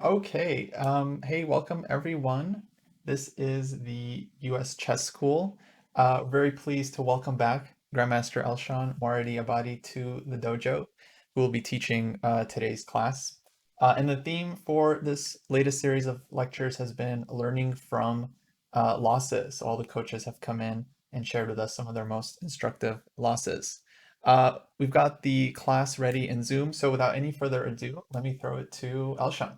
Okay. Hey, welcome everyone. This is the US Chess School. Very pleased to welcome back Grandmaster Elshan Moradiabadi to the dojo, who will be teaching today's class. And the theme for this latest series of lectures has been learning from losses. All the coaches have come in and shared with us some of their most instructive losses. We've got the class ready in Zoom, so without any further ado, let me throw it to Elshan.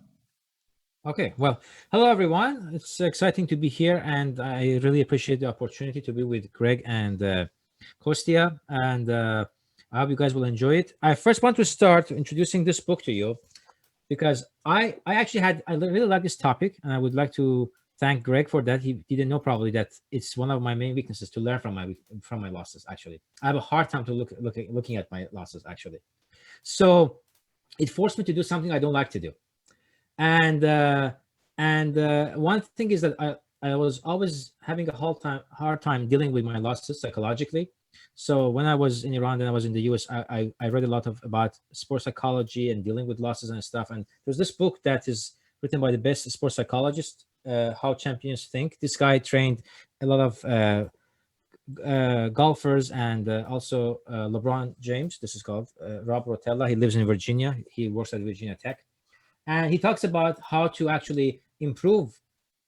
Okay, well, hello everyone. It's exciting to be here, and I really appreciate the opportunity to be with Greg and Kostya, and I hope you guys will enjoy it. I first want to start introducing this book to you because I really like this topic, and I would like to thank Greg for that. He didn't know probably that it's one of my main weaknesses to learn from my losses. Actually, I have a hard time to looking at my losses actually, so it forced me to do something I don't like to do. And one thing is that I was always having a hard time dealing with my losses psychologically. So when I was in Iran, then I was in the US, I read a lot about sports psychology and dealing with losses and stuff. And there's this book that is written by the best sports psychologist, How Champions Think. This guy trained a lot of golfers and also LeBron James. This is called Rob Rotella. He lives in Virginia. He works at Virginia Tech, and he talks about how to actually improve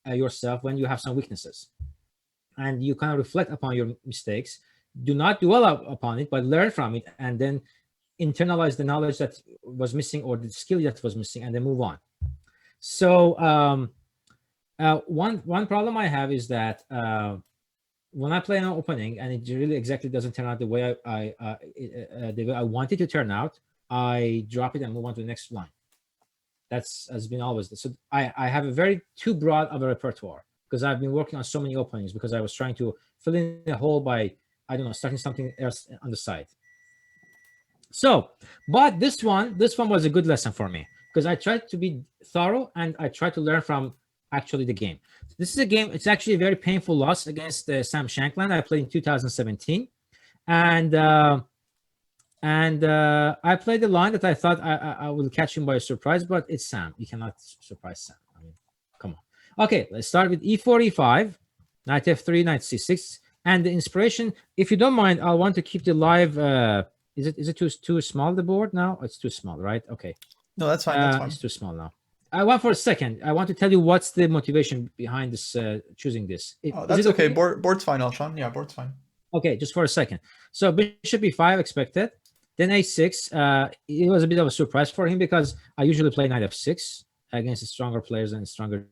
yourself when you have some weaknesses, and you kind of reflect upon your mistakes. Do not dwell upon it, but learn from it, and then internalize the knowledge that was missing or the skill that was missing, and then move on. So one problem I have is that when I play an opening and it really exactly doesn't turn out the way the way I want it to turn out, I drop it and move on to the next line. That's has been always so. I have a very too broad of a repertoire because I've been working on so many openings because I was trying to fill in a hole by, I don't know, starting something else on the side. So, but this one was a good lesson for me because I tried to be thorough and I tried to learn from actually the game. This is a game. It's actually a very painful loss against Sam Shankland. I played in 2017, and I played the line that I thought I will catch him by surprise, but it's Sam. You cannot surprise Sam. I mean, come on. Okay, let's start with e4, e5, knight f3, knight c6, and the inspiration. If you don't mind, I want to keep the live. Is it too small the board now? It's too small, right? Okay. No, that's fine. That's fine. It's too small now. I want for a second. I want to tell you what's the motivation behind this choosing this. Oh, Is that's it okay. okay? Board's fine, Elshan. Yeah, board's fine. Okay, just for a second. So bishop e5 expected. Then a6. It was a bit of a surprise for him because I usually play knight f6 against stronger players and stronger,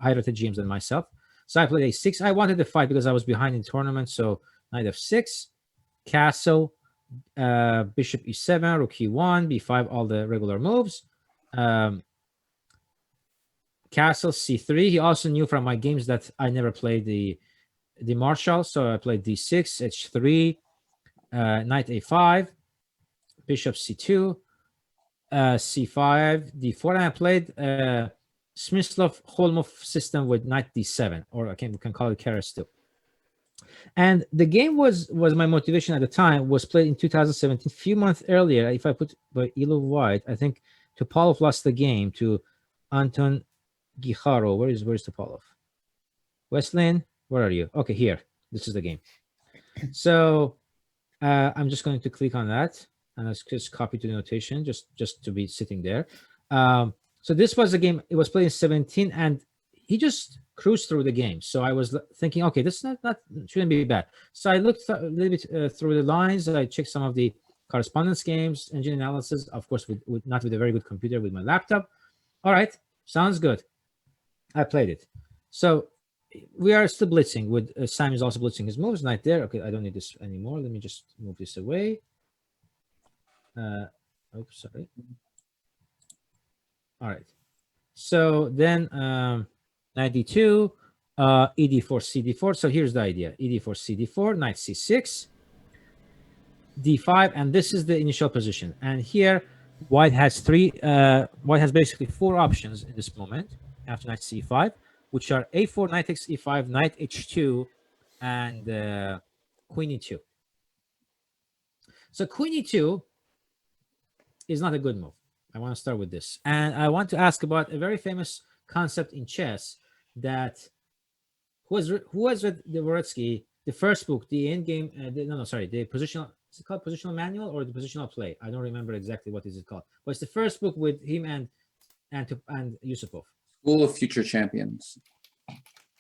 higher rated GMs than myself. So I played a6. I wanted the fight because I was behind in the tournament. So knight f6, castle, bishop e7, rook e1, b5, all the regular moves. Castle c3. He also knew from my games that I never played the marshal, so I played d6, h3, knight a5, bishop c2, c5, d4, and I played Smyslov-Holmov system with knight d7, or we can call it Keres too. And the game was my motivation at the time, was played in 2017, a few months earlier. If I put by Elo White, I think Topalov lost the game to Anton Guijarro. Where is Topalov? Westlane, where are you? Okay, here. This is the game. So I'm just going to click on that and let's just copy to the notation just to be sitting there. So this was a game. It was played in 17, and he just cruised through the game. So I was thinking, okay, this is not shouldn't be bad. So I looked a little bit through the lines. I checked some of the correspondence games, engine analysis, of course, with not with a very good computer, with my laptop. All right, sounds good. I played it. So we are still blitzing with Sam is also blitzing his moves. Knight there. Okay, I don't need this anymore. Let me just move this away. Oops, sorry. All right. So then knight d2, ed4, cd4. So here's the idea: ed4, cd4, knight c6, d5, and this is the initial position. And here, white has basically four options in this moment after knight c5, which are a4, knight takes e5, knight h2, and queen e2. So queen e2 is not a good move I want to start with this, and I want to ask about a very famous concept in chess that who has read the Dvorsky, the first book, the end game. The positional. Is it called positional manual or the positional play? I don't remember exactly what is it called, but it's the first book with him and Yusupov. School of Future Champions.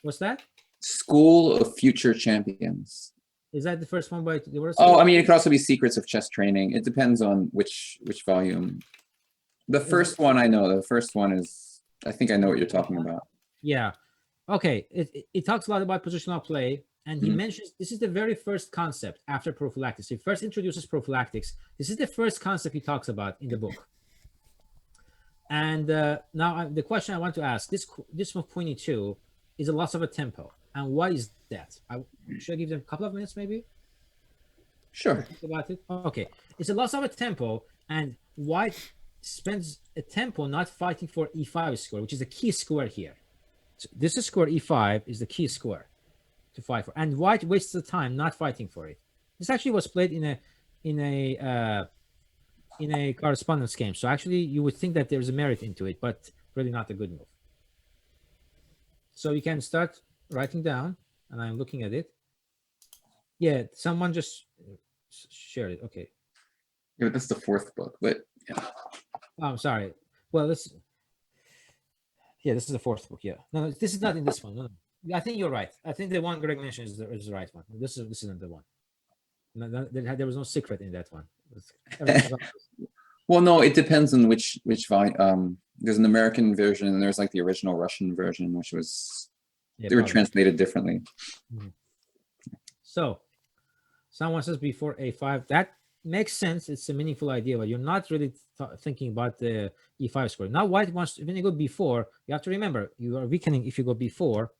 What's that? School of Future Champions. Is that the first one by Dvorsky? Oh, I mean, it could also be Secrets of Chess Training. It depends on which volume. The first one I know. The first one is, I think I know what you're talking about. Yeah. Okay. It talks a lot about positional play, and he mentions this is the very first concept after prophylactics. He first introduces prophylactics. This is the first concept he talks about in the book. And now the question I want to ask, this move 22 is a loss of a tempo. And what is that? Should I give them a couple of minutes maybe? Sure. Think about it. Okay. It's a loss of a tempo, and white spends a tempo not fighting for e5 square, which is the key square here. So this is square e5 is the key square to fight for, and white wastes the time not fighting for it. This actually was played in a correspondence game, so actually you would think that there's a merit into it, but really not a good move. So you can start writing down, and I'm looking at it. Yeah, someone just shared it. Okay. Yeah, but that's the fourth book, but yeah. Oh, I'm sorry. Well, this is the fourth book. Yeah. No, this is not in this one. No. I think you're right. I think the one Greg mentioned is the right one. This isn't the one. No, there was no secret in that one. Well, no, it depends on which volume. There's an American version, and there's like the original Russian version, which was they were translated differently. Mm-hmm. So, someone says before a5. That makes sense. It's a meaningful idea, but you're not really thinking about the e5 square. Now, white wants when you go before, you have to remember you are weakening. If you go before,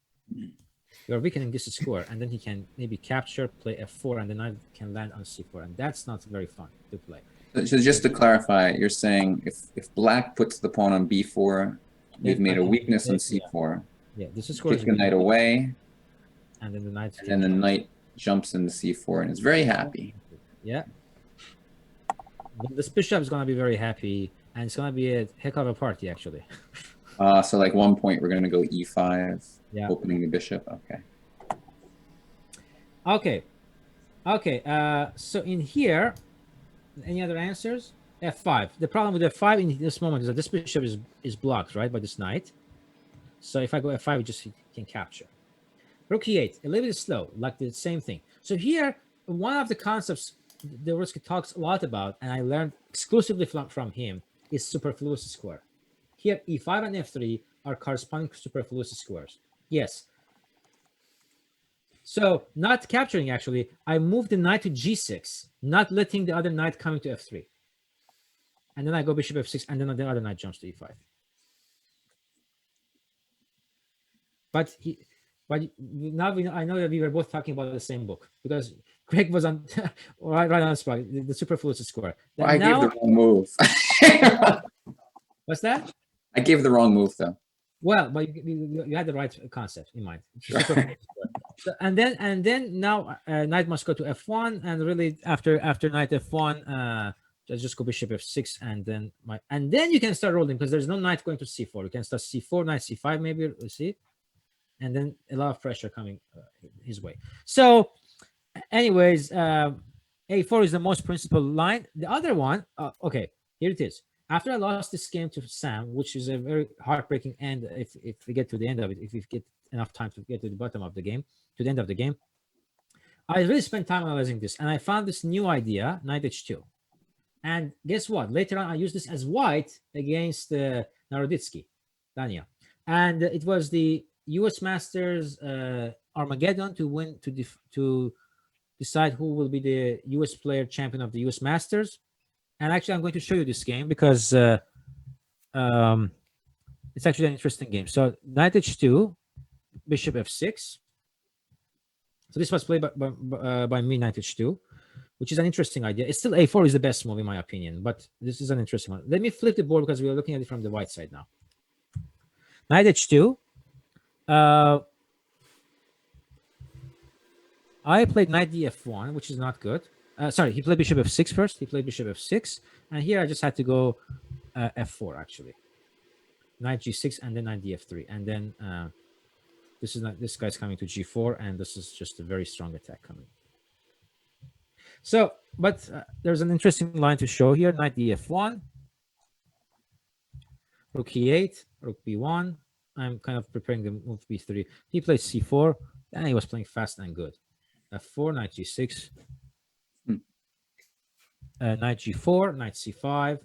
you are weakening this square, and then he can maybe capture, play f4, and the knight can land on c4, and that's not very fun to play. So just to clarify, you're saying if black puts the pawn on b4, we've made a weakness on c4. Yeah, this is square. Kick the knight away, and then the knight. And then the knight jumps into c4 and is very happy. Yeah. This bishop is going to be very happy, and it's going to be a heck of a party, actually. So like 1 point, we're going to go e5, opening the bishop. Okay. So in here, any other answers? f5. The problem with f5 in this moment is that this bishop is blocked, right, by this knight. So if I go f5, it just can capture. Rook e8, a little bit slow, like the same thing. So here, one of the concepts Dvorsky talks a lot about, and I learned exclusively from him, is superfluous square. Here, e5 and f3 are corresponding superfluous squares. Yes. So not capturing, actually, I moved the knight to g6, not letting the other knight come into f3. And then I go bishop f6, and then the other knight jumps to e5. But now I know that we were both talking about the same book, because Greg was on right on the spot, the superfluous square. Well, I gave the wrong move. What's that? I gave the wrong move, though. Well, but you had the right concept in mind. Sure. So, and then now knight must go to f1, and really after knight f1, just go bishop f6, and then you can start rolling, because there's no knight going to c4. You can start c4, knight c5, maybe, see, and then a lot of pressure coming his way. So, anyways, a4 is the most principled line. The other one, okay, here it is. After I lost this game to Sam, which is a very heartbreaking end, if we get to the end of it, if we get enough time to get to the bottom of the game, to the end of the game, I really spent time analyzing this, and I found this new idea, knight h2. And guess what? Later on, I used this as white against Naroditsky, Dania. And it was the U.S. Masters Armageddon to decide who will be the U.S. player champion of the U.S. Masters. And actually, I'm going to show you this game because it's actually an interesting game. So knight h2, bishop f6. So this was played by me, knight h2, which is an interesting idea. It's still a4 is the best move in my opinion, but this is an interesting one. Let me flip the board because we are looking at it from the white side now. Knight h2. I played knight df1, which is not good. Sorry, he played bishop f6 first. He played bishop f6, and here I just had to go f4 actually. Knight g6 and then knight df3, and then this is not, this guy's coming to g4, and this is just a very strong attack coming. So, but there's an interesting line to show here. Knight df1, rook e8, rook b1. I'm kind of preparing the move b3. He plays c4, and he was playing fast and good. f4, knight g6, knight g4, knight c5.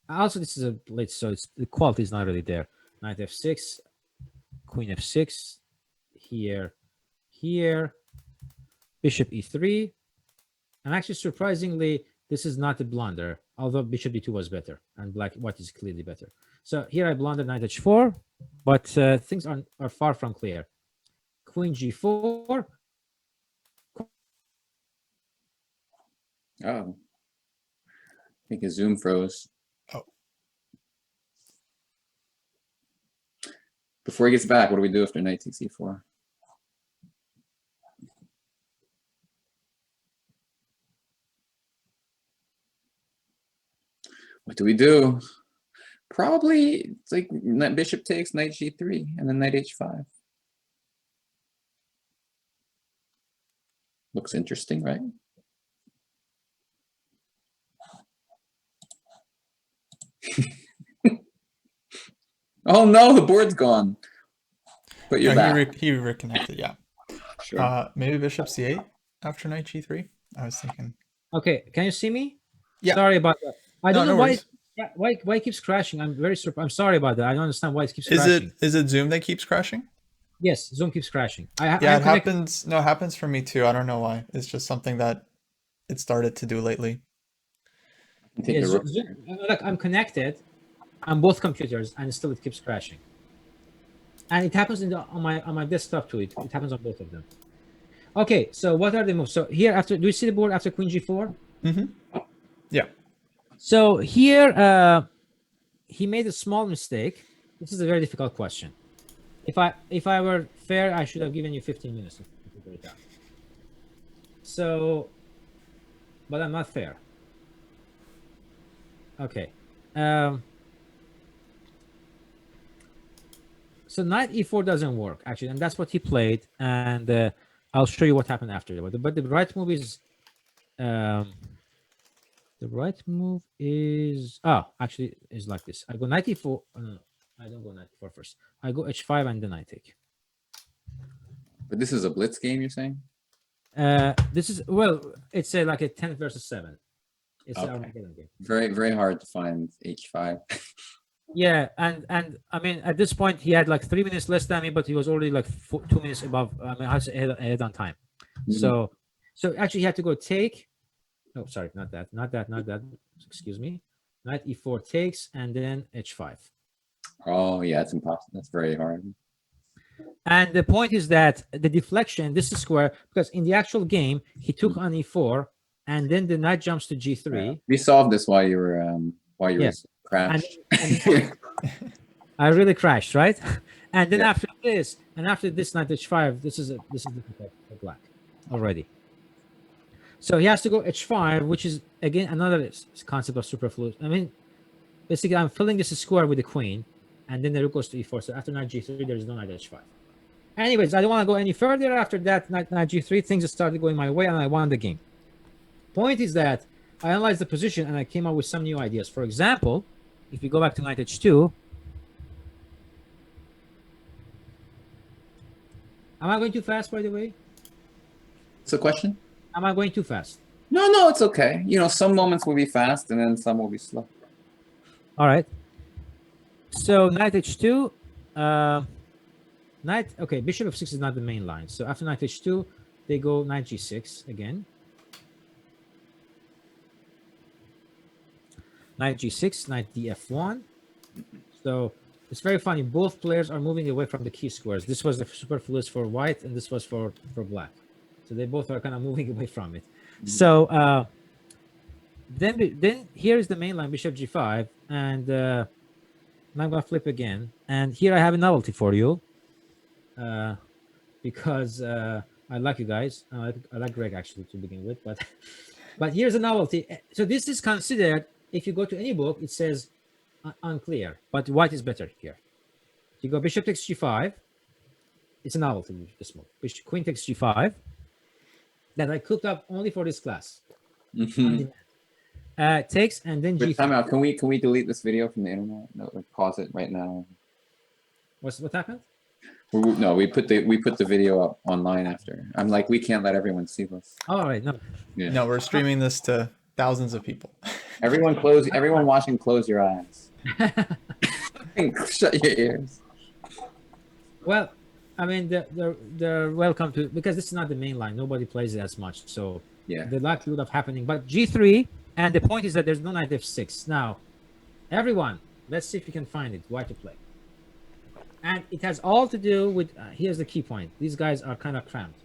Also, this is a late, so it's, the quality is not really there. Knight f6, queen f6, here, bishop e3. And actually, surprisingly, this is not a blunder, although bishop d2 was better, and white is clearly better. So here I blundered knight h4, but things are far from clear. Queen g4. Oh, I think his Zoom froze. Oh. Before he gets back, what do we do after knight takes e4? What do we do? Probably it's like bishop takes knight g3 and then knight h5. Looks interesting, right? Oh no, the board's gone. But you're back. He reconnected, yeah. Sure. Maybe bishop c8 after knight g3. I was thinking. Okay, can you see me? Yeah. Sorry about that. I don't know worries. why it keeps crashing. I'm very surprised. I'm sorry about that. I don't understand why it keeps crashing. Is it Zoom that keeps crashing? Yes, Zoom keeps crashing. It happens. No, it happens for me too. I don't know why. It's just something that it started to do lately. Yes, Zoom, like I'm connected on both computers, and still it keeps crashing. And it happens on my desktop too. It happens on both of them. Okay, so what are the moves? So here, after, do you see the board after queen g4? Mm-hmm. Yeah. So here, he made a small mistake. This is a very difficult question. If I were fair, I should have given you 15 minutes to figure it out. So, but I'm not fair. Okay. So knight e4 doesn't work actually, and that's what he played. And I'll show you what happened after. But the right move is, actually is like this. I go knight e4. Oh, no, I don't go knight e4 first. I go h5 and then I take. But this is a blitz game, you're saying? This is, well, it's like a 10 versus 7. It's Okay. an Armageddon game. Very, very hard to find h5. Yeah, and I mean, at this point he had like 3 minutes less than me, but he was already like 2 minutes above. I mean, ahead on time. Mhm. So actually he had to go take. Oh, sorry, not that. Excuse me. Knight e4 takes, and then h5. Oh yeah, it's impossible. That's very hard. And the point is that the deflection, this is square, because in the actual game he took on e4, and then the knight jumps to g3. Yeah. We solved this while you were Yes. crashed. And I really crashed, right? And then Yeah. after this knight h5, this is difficult for black already. So he has to go h5, which is again another concept of superfluous. I mean, basically I'm filling this square with the queen, and then the rook goes to e4. So after knight g3, there is no knight h5. Anyways, I don't want to go any further. After that knight g3, things started going my way, and I won the game. Point is that I analyzed the position and I came up with some new ideas. For example, if we go back to knight h2, am I going too fast, by the way? What's the question? Am I going too fast? No, it's okay. You know, some moments will be fast and then some will be slow. All right. So knight h2, okay, bishop f6 is not the main line. So after knight h2, they go knight g6 again. Knight g6, knight df1. So it's very funny. Both players are moving away from the key squares. This was the superfluous for white, and this was for black. So they both are kind of moving away from it. So then here is the main line, bishop g5, and I'm going to flip again. And here I have a novelty for you, because I like you guys. I like Greg actually to begin with, but here's a novelty. So this is considered. If you go to any book, it says unclear, but white is better here. You go bishop takes g5. It's a novelty, this move. Bishop, queen takes g5. That I cooked up only for this class. Mhm. Takes and then Wait, g3. time out. Can we delete this video from the internet? No, like pause it right now. What happened? No, we put the video up online after. I'm like, we can't let everyone see this. All right, no. Yeah. No, we're streaming this to thousands of people. Everyone watching, close your eyes. Shut your ears. Well, I mean, they're welcome to, because this is not the main line. Nobody plays it as much, so Yeah. the likelihood of happening. But g3, and the point is that there's no knight f6. Now, everyone, let's see if you can find it. Why to play? And it has all to do with. Here's the key point. These guys are kind of cramped.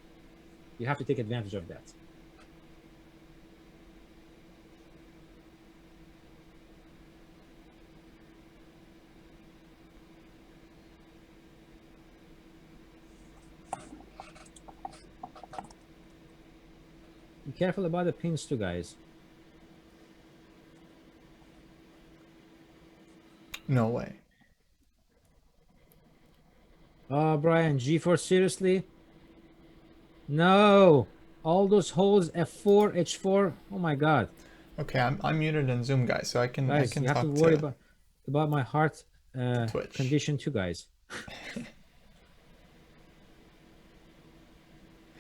You have to take advantage of that. Be careful about the pins too, guys. No way. Oh, Brian, g4, seriously? No. All those holes, f4, h4. Oh my God. Okay, I'm muted in Zoom, guys, so I Guys, can you have talk to worry to about my heart Twitch. condition too, guys.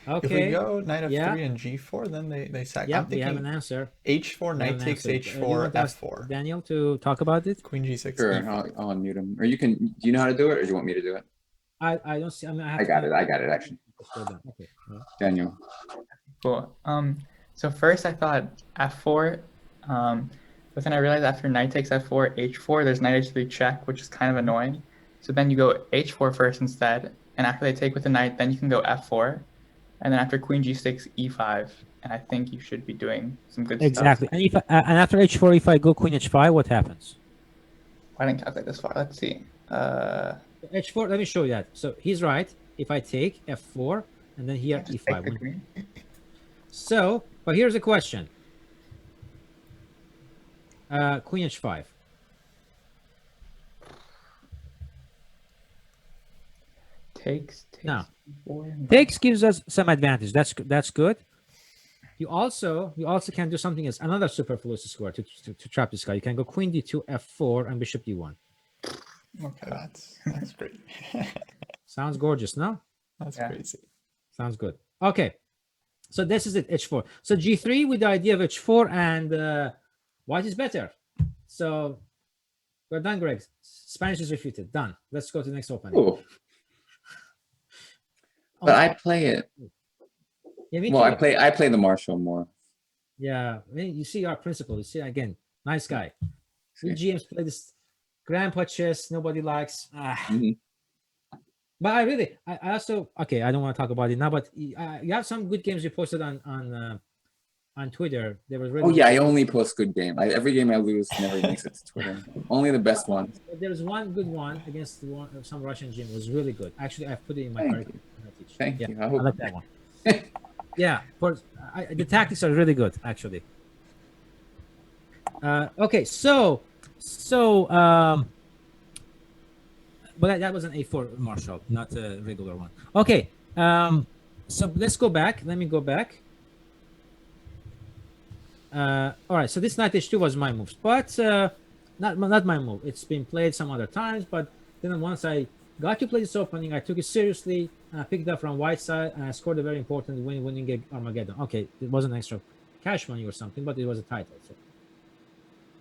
If we Okay. go knight f3 Yeah. and g4, then they sack. Yeah, I'm we have an thinking answer. h4, We have knight an takes answer. You h4, want to ask f4, Daniel to talk about it? queen g6, Sure, e4. I'll unmute him. Or you can. Do you know how to do it, or do you want me to do it? I don't see. I mean, I got it. I got it actually. Okay. Daniel. Cool. So first I thought f4, but then I realized after knight takes f4, h4, there's knight h3 check, which is kind of annoying. So then you go h4 first instead, and after they take with the knight, then you can go f4, and then after queen g6, e5, and I think you should be doing some good Exactly. stuff. And if and after h4, if I go queen h5, what happens? I didn't calculate this far. Let's see. h4. Let me show you that. So he's right. If I take f4 and then here Just take the e5. queen. So, but here's the question. Queen h5. Takes. Now, e4. Takes gives us some advantage. That's good. You also can do something else. Another superfluous square to trap this guy. You can go queen d2, f4, and bishop d1. Okay, that's great. Sounds gorgeous, no? That's Yeah. crazy. Sounds good. Okay. So this is it, h4. So g3 with the idea of h4, and white is better. So we're done, Greg. Spanish is refuted. Done. Let's go to the next opening. Cool. But I play it. Yeah, me Well, too. I play the Marshall more. Yeah, I mean, you see our principal. You see, again, nice guy. We See? GMs play this grandpa chess nobody likes. Mhm. But I also, okay, I don't want to talk about it now, but you have some good games you posted on Twitter. There was really Oh yeah, I only post good game. Every game I lose never makes it to Twitter. Only the best ones. There was one good one against some Russian gym. It was really good. Actually, I've put it in my Thank curriculum. Thank Yeah, you. I I hope. like that one. Yeah, the tactics are really good, actually. Okay, but that was an A4 Marshall, not a regular one. Okay, so let's go back. Let me go back. All right, so this knight h2 was my moves, but not my move. It's been played some other times, but then once I got to play this opening, I took it seriously, and I picked up from white side, and I scored a very important win, winning Armageddon. Okay, it wasn't extra cash money or something, but it was a title. So.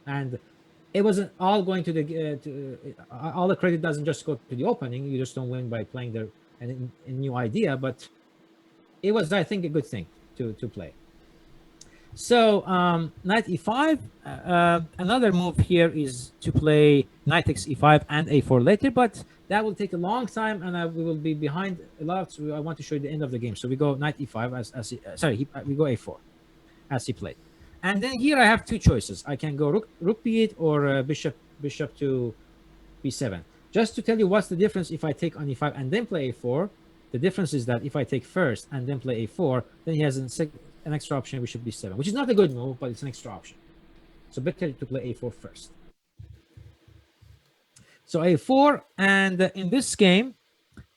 And it wasn't all going to the all the credit doesn't just go to the opening. You just don't win by playing a new idea, but it was, I think, a good thing to play. So knight e5. Another move here is to play knight takes e5 and a4 later, but that will take a long time, and we will be behind a lot. So I want to show you the end of the game. So we go knight e5 we go a4 as he played. And then here I have two choices. I can go rook b8 or bishop to b7. Just to tell you what's the difference if I take on e5 and then play a4. The difference is that if I take first and then play a4, then he has an extra option, bishop b7, which is not a good move, but it's an extra option. So better to play a4 first. So a4, and in this game,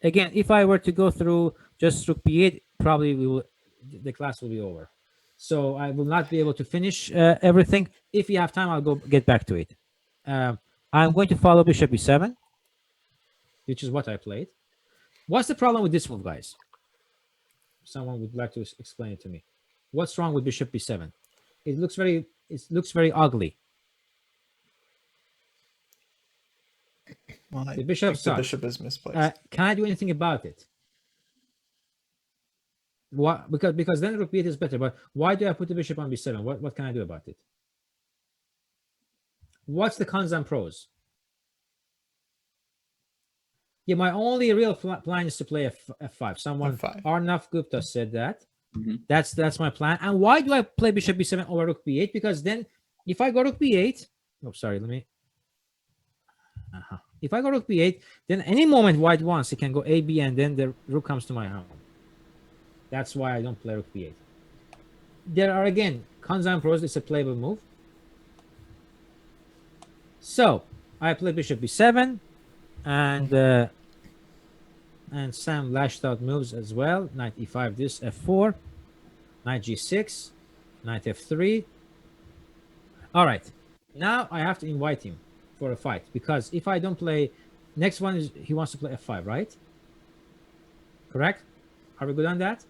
again, if I were to go through just rook b8, probably the class will be over. So I will not be able to finish everything. If you have time, I'll get back to it. I'm going to follow bishop b7, which is what I played. What's the problem with this move, guys? Someone would like to explain it to me. What's wrong with bishop b7? It looks very ugly. Well, I The bishop think the sucks. bishop is misplaced. Can I do anything about it? What? Because then rook b8 is better. But why do I put the bishop on b7? What can I do about it? What's the cons and pros? Yeah, my only real plan is to play f5. Someone, F5. Arnav Gupta, said that. Mhm. That's my plan. And why do I play bishop b7 over rook b8? Because then, if I go rook b8, oh sorry, let me. If I go rook b8, then any moment white wants, it can go a b, and then the rook comes to my home. That's why I don't play rook b8. There are again cons and pros. It's a playable move. So I play bishop b7, and Sam lashed out moves as well. Knight e5, this f4, knight g6, knight f3. All right, now I have to invite him for a fight, because if I don't play, next one is he wants to play f5, right? Correct? Are we good on that?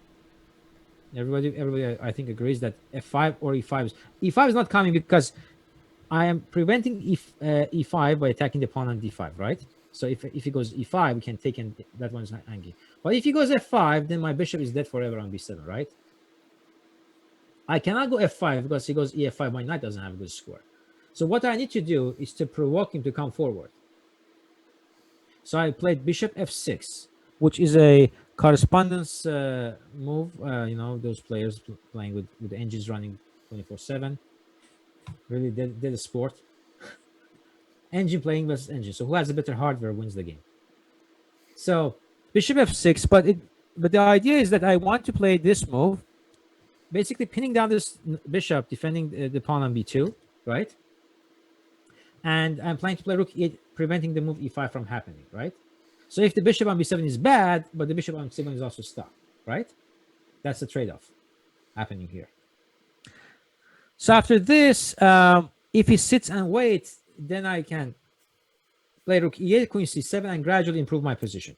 Everybody, I think, agrees that f5 or e5 is not coming, because I am preventing e5 by attacking the pawn on d5, right? So if he goes e5, we can take in that one is angry. But if he goes f5, then my bishop is dead forever on b7, right? I cannot go f5 because he goes ef5. My knight doesn't have a good score. So what I need to do is to provoke him to come forward. So I played bishop f6, which is a correspondence move. You know, those players playing with engines running 24/7. Really, they're the sport. Engine playing versus engine. So who has the better hardware wins the game. So bishop f6, but the idea is that I want to play this move, basically pinning down this bishop, defending the pawn on b2, right? And I'm planning to play rook e8, preventing the move e5 from happening, right? So if the bishop on b7 is bad, but the bishop on c7 is also stuck, right? That's the trade-off happening here. So after this, if he sits and waits, then I can play rook e8, queen c7, and gradually improve my position.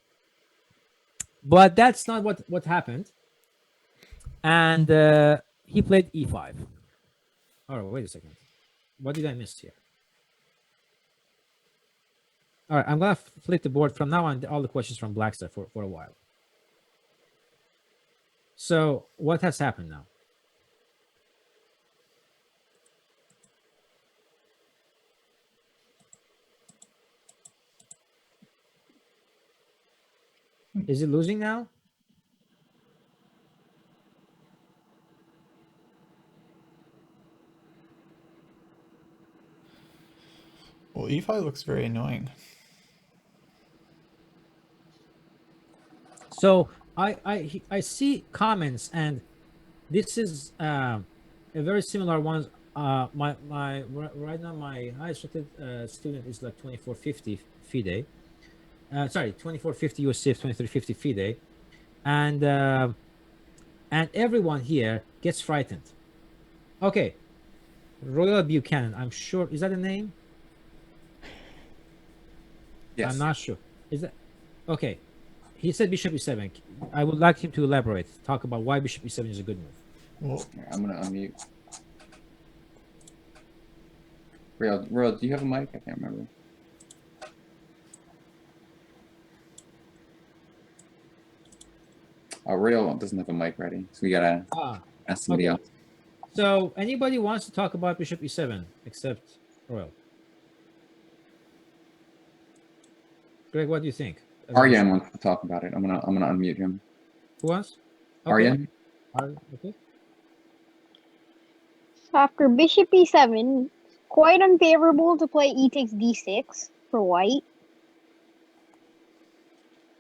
But that's not what happened. And he played e5. All right, wait a second. What did I miss here? All right, I'm going to flip the board from now on, all the questions from Blackstar for a while. So what has happened now? Is it losing now? Well, e5 looks very annoying. So I see comments, and this is a very similar one. Right now my highest rated student is like 2450 FIDE. Sorry, 2450 USCF, 2350 FIDE, and everyone here gets frightened. Okay, Royal Buchanan. I'm sure, is that a name? Yes. I'm not sure. Is that okay? He said bishop e7. I would like him to elaborate, talk about why bishop e7 is a good move. Well, Here, I'm gonna unmute. Real, do you have a mic? I can't remember. Real doesn't have a mic ready, so we gotta ask somebody else. So anybody wants to talk about bishop e7 except Royal? Greg, what do you think? Aryan wants to talk about it. I'm gonna unmute him. Who wants? Aryan? Okay. So after bishop e7, quite unfavorable to play e takes d6 for white.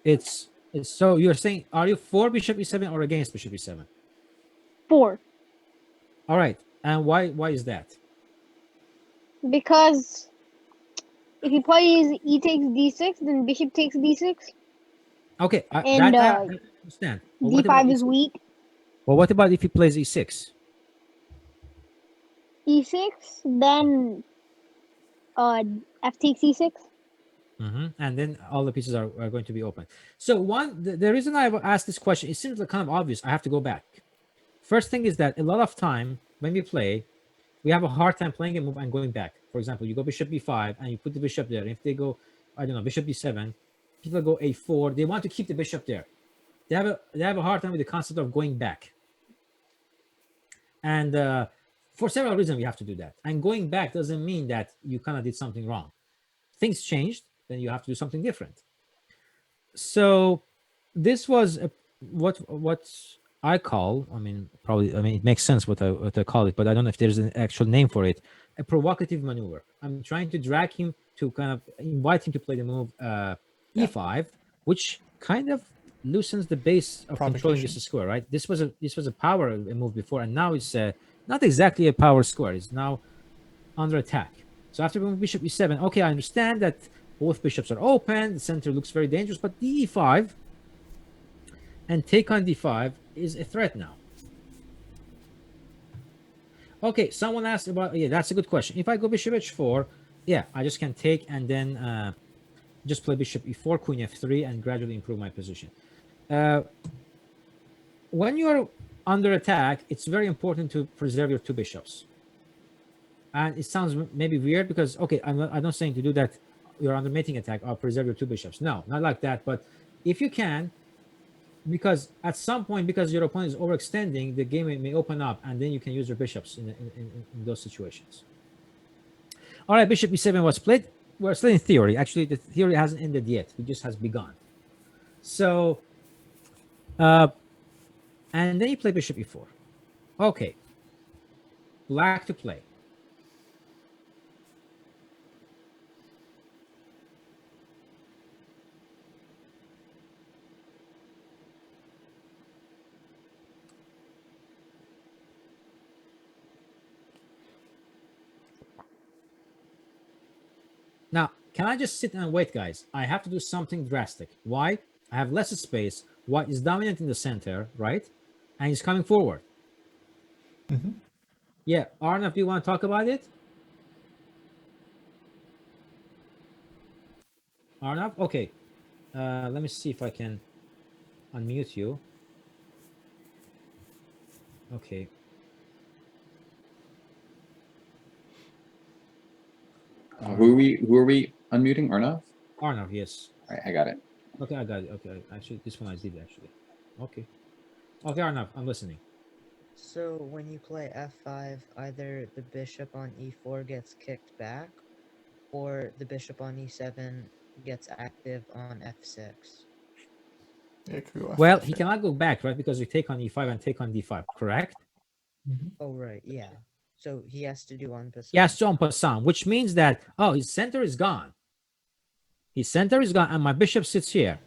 It's so you're saying, are you for bishop e7 or against bishop e7? 4. All right, and why is that? Because If he plays e takes d6, then bishop takes d6, Okay, and I understand. Well, what about d5 is E6? weak. Well, what about if he plays E6? E6, then f takes e6. And then all the pieces are going to be open. So the reason I've asked this question, it seems like kind of obvious. I have to go back. First thing is that a lot of time when we play, we have a hard time playing a move and going back. For example, you go bishop b5 and you put the bishop there. If they go, I don't know, bishop b7, people go a4. They want to keep the bishop there. They have a hard time with the concept of going back. And for several reasons, we have to do that. And going back doesn't mean that you kind of did something wrong. Things changed, then you have to do something different. So this was what I call, I mean, it makes sense what I call it, but I don't know if there's an actual name for it. A provocative maneuver. I'm trying to drag him to kind of invite him to play the move e5, which kind of loosens the base of controlling this square, right? This was a power move before, and now it's not exactly a power square. It's now under attack. So after moving bishop e7, okay, I understand that both bishops are open. The center looks very dangerous, but d5 and take on d5 is a threat now. Okay, someone asked about, yeah, that's a good question. If I go bishop h4, yeah, I just can take and then just play bishop e4, queen f3, and gradually improve my position. When you're under attack, it's very important to preserve your two bishops. And it sounds maybe weird because, okay, I'm not saying to do that. You're under mating attack, or preserve your two bishops. No, not like that. But if you can, because at some point, because your opponent is overextending, the game may open up, and then you can use your bishops in those situations. All right, bishop e7 was played. We're still in theory. Actually, the theory hasn't ended yet. It just has begun. So, and then you play bishop e4. Okay. Black to play. Now, can I just sit and wait, guys? I have to do something drastic. Why? I have less space. White is dominant in the center, right? And he's coming forward. Yeah, Arnav, do you want to talk about it? Arnav? Okay. Let me see if I can unmute you. Okay. Who are we unmuting? Arnav? Arnav, yes. All right, I got it. Okay, I got it. Okay, actually, this one I did actually. Okay. Okay, Arnav, I'm listening. So when you play f5, either the bishop on e4 gets kicked back, or the bishop on e7 gets active on f6. Well, he cannot go back, right? Because you take on e5 and take on d5, correct? Oh, right, yeah. So he has to do en passant. He has to en passant, which means that, oh, his center is gone. His center is gone, and my bishop sits here.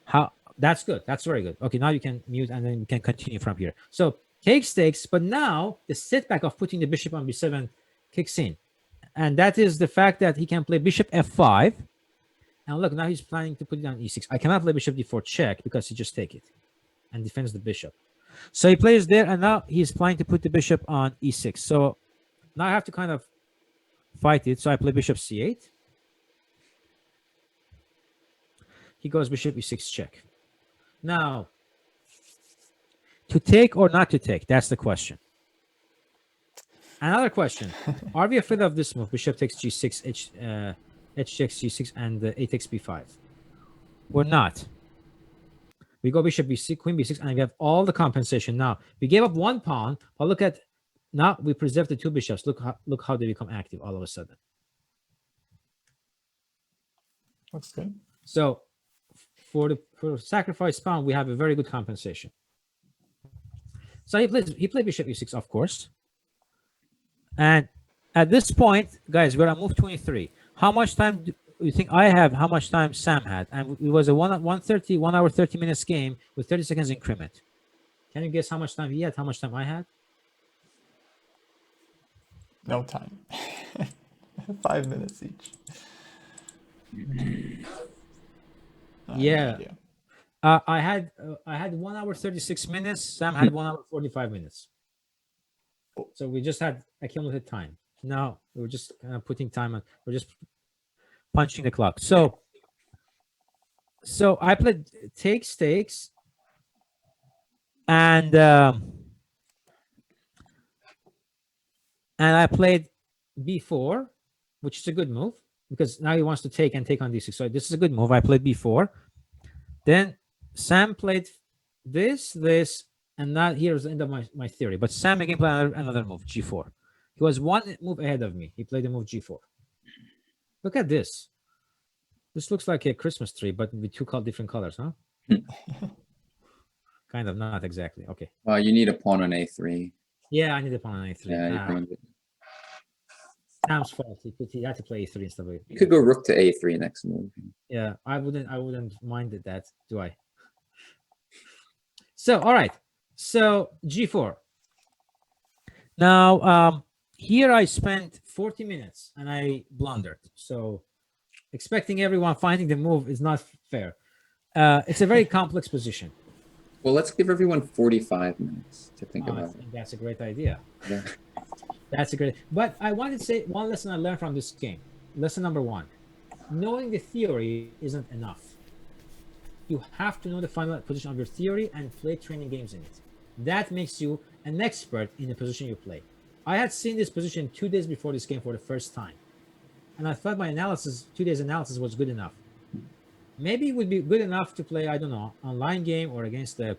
How? That's good. That's very good. Okay, now you can mute, and then you can continue from here. So takes, but now the setback of putting the bishop on b7 kicks in. And that is the fact that he can play bishop f5. And look, now he's planning to put it on e6. I cannot play bishop d4 check because he just take it and defends the bishop. So he plays there, and now he's planning to put the bishop on e6. So now I have to kind of fight it. So I play bishop c8. He goes bishop e6 check. Now, to take or not to take, that's the question. Another question. Are we afraid of this move? Bishop takes g6, h takes g6, and a takes b5. We're not. We go bishop b6, queen b6, and we have all the compensation. Now, we gave up one pawn, but look at, now we preserve the two bishops. Look how they become active all of a sudden. Looks good. So, for sacrifice pawn, we have a very good compensation. So he played bishop e6, of course. And at this point, guys, we're on move 23. How much time do you think I have? How much time Sam had? And it was a 1 hour 30 minutes game with 30 seconds increment. Can you guess how much time he had? How much time I had? No time. 5 minutes each. I have no Yeah. idea. I had 1 hour 36 minutes. Sam had 1 hour 45 minutes. So we just had accumulated time. Now we're just kind of putting time on. We're just punching the clock. So I played take stakes, and I played b4, which is a good move because now he wants to take and take on d6. So this is a good move. I played b4. Then Sam played this, and now here's the end of my theory. But Sam again played another move, g4. He was 1 move ahead of me. He played the move g4. Look at this. This looks like a Christmas tree, but with two different colors, huh? Kind of, not exactly. Okay. You need a pawn on a3. Yeah, I need a pawn on a3. Yeah, you ruined it. Sam's fault. He had to play a3 instead of You could go rook to a3 next move. Yeah, I wouldn't mind that, do I? So, all right. So g4. Now, here I spent 40 minutes and I blundered. So expecting everyone finding the move is not fair. It's a very complex position. Well, let's give everyone 45 minutes to think I about it. think that's a great idea. Yeah. That's a great. But I wanted to say one lesson I learned from this game. Lesson number 1: knowing the theory isn't enough. You have to know the final position of your theory and play training games in it. That makes you an expert in the position you play. I had seen this position 2 days before this game for the first time, and I thought my analysis, 2 days analysis, was good enough. Maybe it would be good enough to play, I don't know, online game or against the,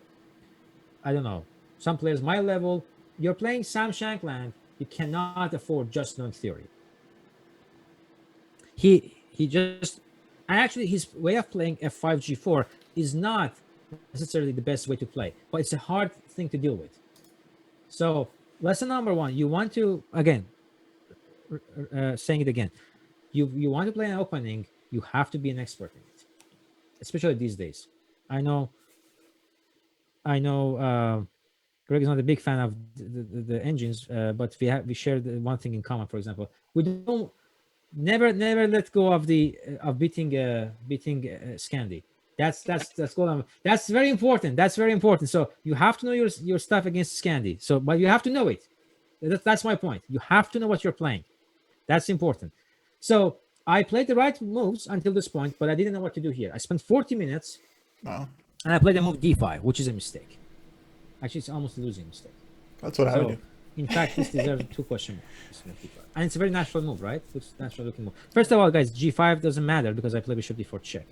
I don't know, some players my level. You're playing Sam Shankland. You cannot afford just knowing theory. He just, and actually his way of playing f5 g4 is not necessarily the best way to play, but it's a hard thing to deal with. So lesson number 1: you want to, again, saying it again, you want to play an opening, you have to be an expert in it, especially these days. I know Greg is not a big fan of the engines, but we share the one thing in common. For example, we don't never let go of the of beating Scandi. That's goal. That's very important. That's very important. So you have to know your stuff against Scandi. So, but you have to know it. That's my point. You have to know what you're playing. That's important. So I played the right moves until this point, but I didn't know what to do here. I spent 40 minutes, Wow. and I played the move d5, which is a mistake. Actually, it's almost a losing mistake. That's what I would do. In fact, this deserves 2 question marks. And it's a very natural move, right? It's a natural looking move. First of all, guys, g5 doesn't matter because I play bishop d4 check.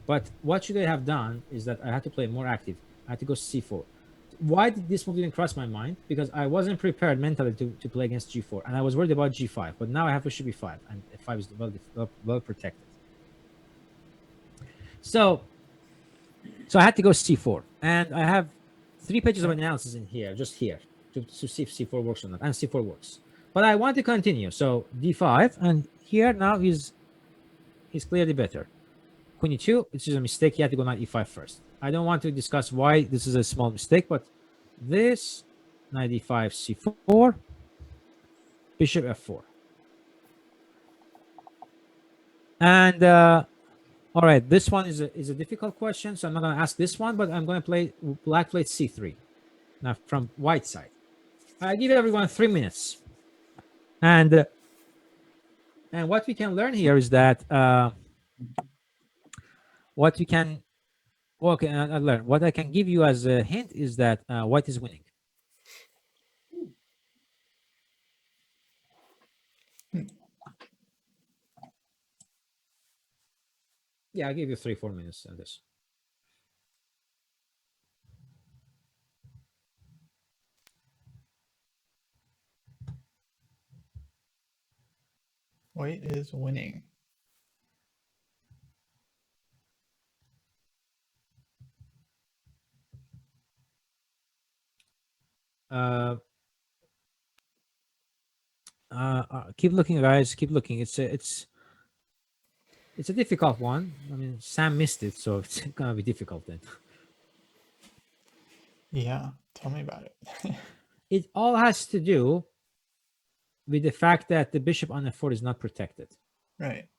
But what should I have done is that I had to play more active. I had to go c4. Why did this move didn't cross my mind? Because I wasn't prepared mentally to play against g4, and I was worried about g5. But now I have bishop e5, and f5 is well protected. So I had to go c4, and I have 3 pages of analysis in here, just here, to see if c4 works or not, and c4 works. But I want to continue, so d5, and here now is clearly better. Queen e2, which is a mistake. He had to go knight e5 first. I don't want to discuss why this is a small mistake, but this, knight e5, c4, bishop f4. And all right, this one is a difficult question, so I'm not going to ask this one, but I'm going to play black plate c3. Now from white side, I give everyone 3 minutes, and what we can learn here is that what we can learn. What I can give you as a hint is that white is winning. Yeah, I'll give you 3-4 minutes on this. White is winning. Keep looking, guys. Keep looking. It's a difficult one. I mean, Sam missed it, so it's gonna be difficult then. Yeah, tell me about it. It all has to do with the fact that the bishop on f4 is not protected. Right.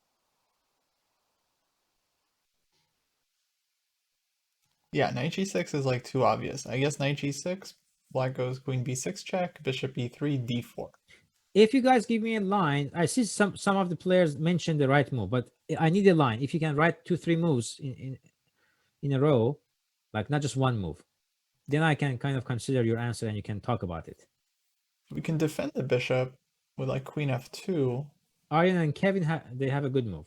Yeah, knight g6 is like too obvious. I guess knight g6, black goes queen b6 check, bishop e3, d4. If you guys give me a line, I see some of the players mention the right move, but I need a line. If you can write 2-3 moves in a row, like not just one move, then I can kind of consider your answer and you can talk about it. We can defend the bishop with like queen f2. Aryan and Kevin they have a good move.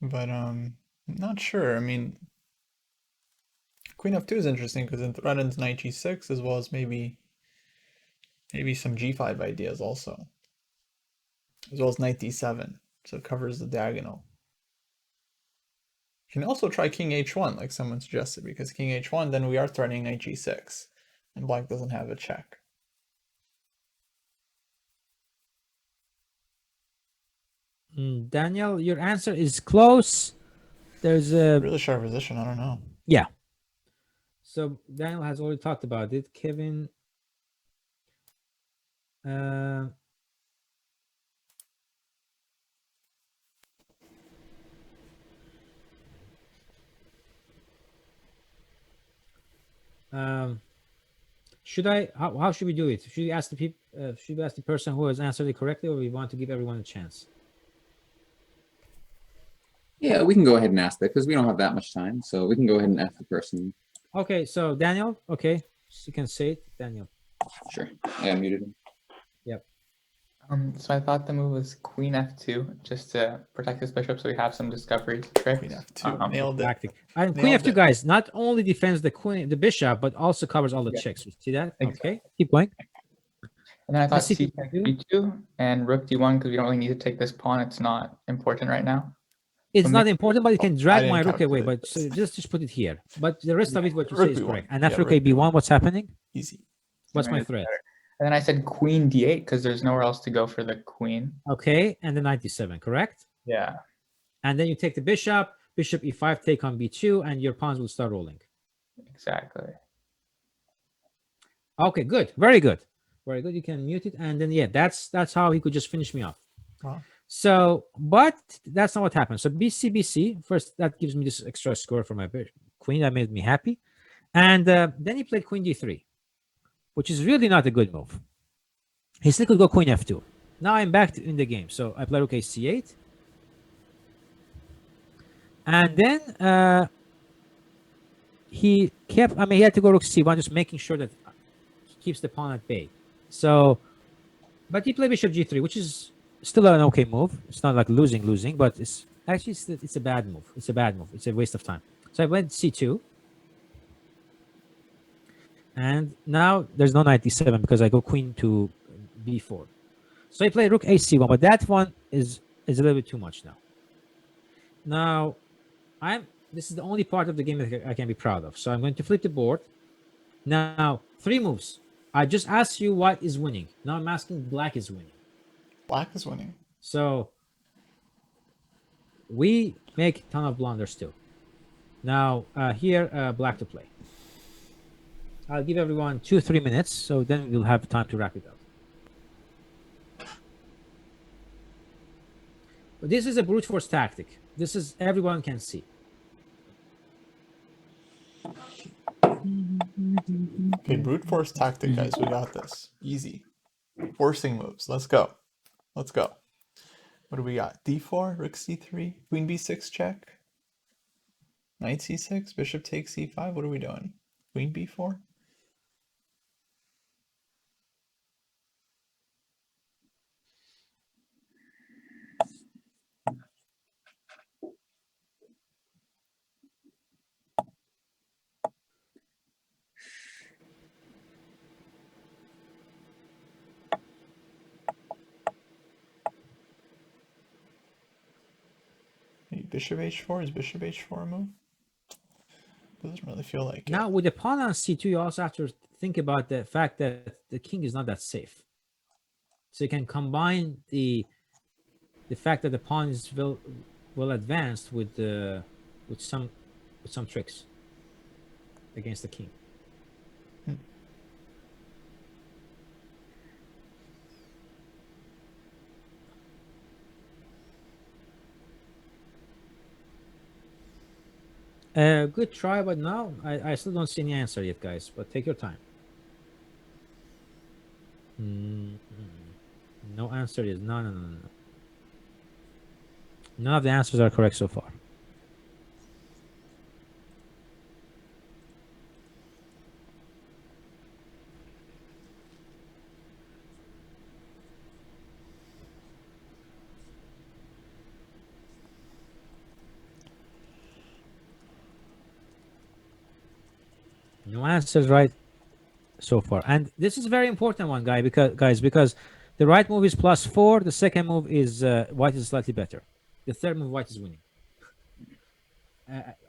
But not sure. I mean, queen f2 is interesting because it threatens knight g6 as well as maybe some g5 ideas also, as well as knight d7, so it covers the diagonal. You can also try king h1 like someone suggested, because king h1, then we are threatening knight g6, and black doesn't have a check. Daniel, your answer is close. There's a Really sharp position. I don't know. yeah. So Daniel has already talked about it. Kevin, should I? How should we do it? Should we ask the people? Should we ask the person who has answered it correctly, or we want to give everyone a chance? Yeah, we can go ahead and ask that because we don't have that much time. So we can go ahead and ask the person. Okay, so Daniel, okay, so you can say it, Daniel. Sure. Yeah, I muted him. So I thought the move was queen f2 just to protect this bishop, so we have some discovery tricks. Queen f2, nailed it. Tactic. And queen Nailed f2, it. guys, not only defends the bishop, but also covers all the Yeah. checks. You see that? Exactly. Okay, keep going. And then I thought Let's see c check b2 and rook d1 because we don't really need to take this pawn. It's not important right now. It's So not maybe- important, but you can I drag didn't my rook away. calculate But so this. just put it here. But the rest of it, what you Rook say is b1. correct. And after Yeah, rook rook b1, what's happening? Easy. What's my Maybe threat? better. And then I said queen d8 because there's nowhere else to go for the queen. Okay, and then 97, correct? Yeah. And then you take the bishop, bishop e5, take on b2, and your pawns will start rolling. Exactly. Okay, good, very good, very good. You can mute it, and then yeah, that's how he could just finish me off. Wow. So, but that's not what happened. So BC first, that gives me this extra score for my queen. That made me happy, and then he played queen d3, which is really not a good move. He still could go queen f2. Now I'm back in the game, so I play rook c8, and then he kept. I mean, he had to go rook c1, just making sure that he keeps the pawn at bay. So, but he played bishop g3, which is still an okay move. It's not like losing, but it's actually it's a bad move. It's a bad move. It's a waste of time. So I went c2, and now there's no knight d7 because I go queen to b4. So I play rook ac1, but that one is a little bit too much now. Now, this is the only part of the game that I can be proud of. So I'm going to flip the board. Now, 3 moves. I just asked you what is winning. Now I'm asking black is winning. Black is winning. So we make a ton of blunders too. Now here, black to play. I'll give everyone 2-3 minutes, so then we'll have time to wrap it up. But this is a brute force tactic. This is everyone can see. Okay, brute force tactic, guys. We got this. Easy. Forcing moves. Let's go. Let's go. What do we got? d4, rook c3, queen b6 check, knight c6, bishop takes c5. What are we doing? Queen b4? Bishop h4? Is bishop h4 a move? Doesn't really feel like it. Now with the pawn on c2, you also have to think about the fact that the king is not that safe. So you can combine the fact that the pawn is well advanced with some tricks against the king. Good try, but no, I still don't see any answer yet, guys. But take your time. No answer is no. None of the answers are correct so far. No answers right so far, and this is a very important one, because the right move is +4. The second move is white is slightly better. The third move, white is winning,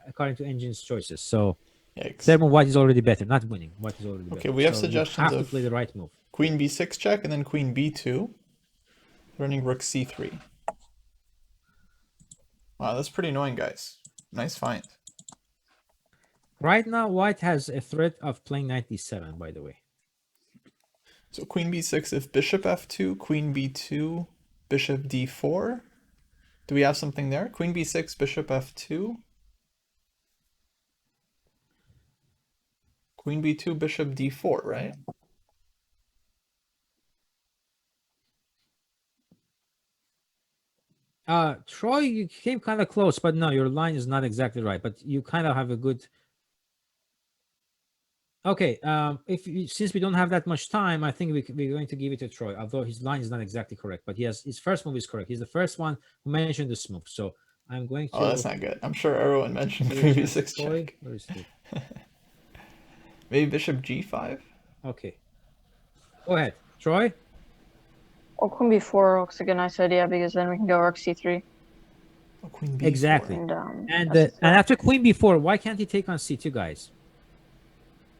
according to engine's choices. So Yikes. third move, white is already better, not winning. White is already better. Okay, we have So suggestions you have to of play the right move. Queen b6 check and then Queen b2, running Rook c3. Wow, that's pretty annoying, guys. Nice find. Right now, white has a threat of playing knight d7, by the way. So Queen b6 if bishop f2, Queen b2, bishop d4. Do we have something there? Queen b6, bishop f2. Queen b2, bishop d4, right? Troy, you came kind of close, but no, your line is not exactly right. But you kind of have a good. Okay, since we don't have that much time, I think we're going to give it to Troy. Although his line is not exactly correct, but his first move is correct. He's the first one who mentioned this move, so I'm going to. Oh, that's not good. I'm sure everyone mentioned give Queen it to b6 Troy. check. Where is he? Maybe bishop g5? Okay. Go ahead, Troy. Or Queen b4 looks like a nice idea because then we can go Rook c3. Oh, Queen b4. Exactly. And And after Queen b4, why can't he take on c2, guys?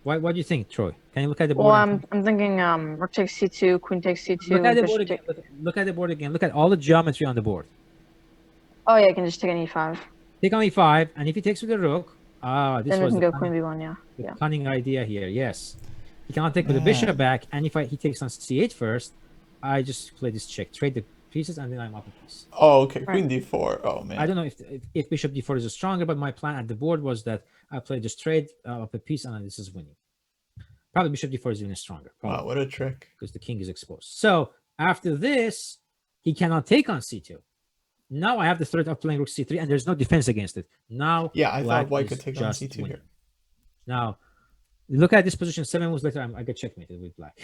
What do you think, Troy? Can you look at the board? well, I'm thinking Rook takes c2, Queen takes c2. Look at the bishop board again. Look at the board again. Look at all the geometry on the board. Oh yeah, I can just take an e5. Take on e5, and if he takes with the rook, this Then we was can the go Queen b1. Yeah. cunning idea here. Yes, he cannot take with the bishop back, and if he takes on c8 first, I just play this check, trade the pieces, and then I'm up a piece. Oh, okay. Queen d4. Oh, man. I don't know if bishop d4 is stronger, but my plan at the board was that I play this trade up a piece, and then this is winning. Probably bishop d4 is even stronger. Probably, Wow, what a trick. because the king is exposed. So after this, he cannot take on c2. Now I have the threat of playing Rook c3, and there's no defense against it. Now, Yeah, I thought white is could take on just c2 winning. here. Now, look at this position. 7 moves later, I get checkmated with black.